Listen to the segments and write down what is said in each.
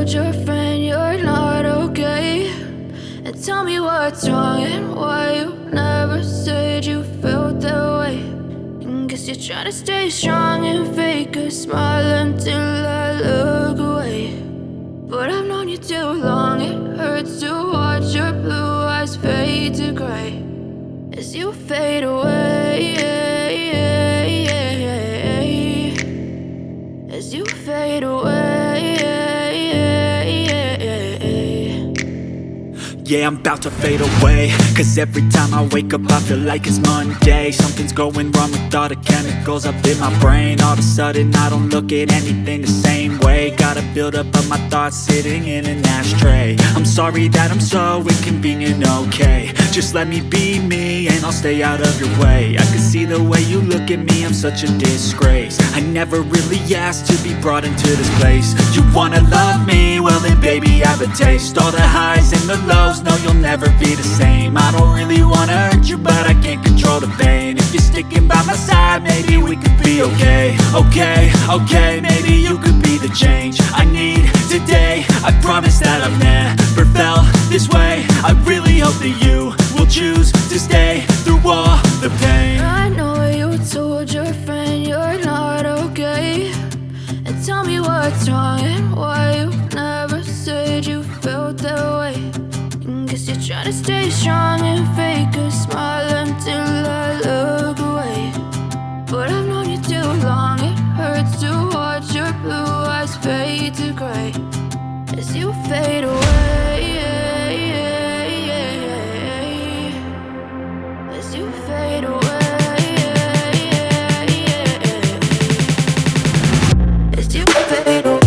told your friend you're not okay, and tell me what's wrong and why you never said you felt that way. And guess you're trying to stay strong and fake a smile until I look away. But I've known you too long, it hurts to watch your blue eyes fade to gray as you fade away, as you fade away. Yeah, I'm about to fade away, cause every time I wake up I feel like it's Monday. Something's going wrong with all the chemicals up in my brain. All of a sudden I don't look at anything the same way. Got a buildup of my thoughts sitting in an ashtray. I'm sorry that I'm so inconvenient, okay. Just let me be me and I'll stay out of your way. I can see the way you look at me, I'm such a disgrace. I never really asked to be brought into this place. You wanna love me? Well then baby have a taste. All the highs and the lows, no you'll never be the same. I don't really wanna hurt you but I can't control the pain. If you're sticking by my side maybe we could be okay. Okay, maybe you could be the change I need today. I promise that I've never felt this way. I really hope that you will choose to stay through all the pain. I know you told your friend you're not okay, and tell me what's wrong and why you never said you felt that way. And guess you're trying to stay strong and fake a smile until I look away. But I've known you too long, it hurts to watch your blue eyes fade to gray as you fade away, as you fade away, as you fade away.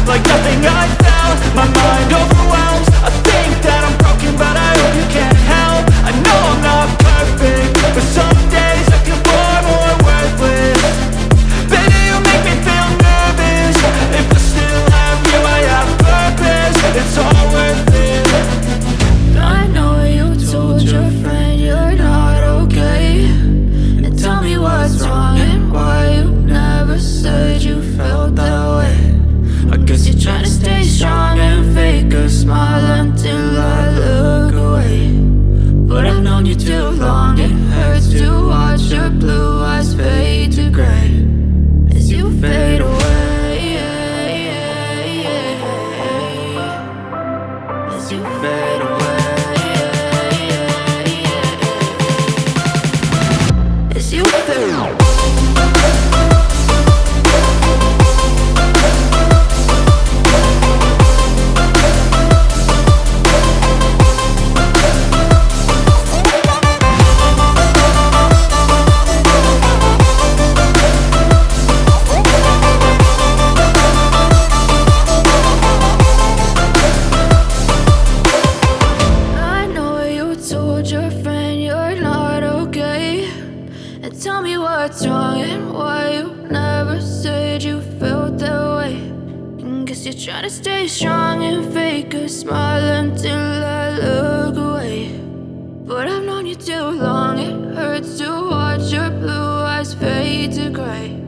Like nothing I felt, my mind overwhelms. I think that I'm broken, but I hope you can't help. I know I'm not perfect, but some days I feel far more worthless. Baby, you make me feel nervous. If I still have you, I have purpose. It's all worth it. I know you told your friend you're not okay, and tell me what's wrong and why you never said you felt that way. I guess you're trying to stay strong and fake a smile until I look away. But I've known you too long, it hurts to watch your blue eyes fade to gray as you fade away, as you fade away, as you fade away. Your friend you're not okay, and tell me what's wrong and why you never said you felt that way. And guess you're trying to stay strong and fake a smile until I look away. But I've known you too long, it hurts to watch your blue eyes fade to gray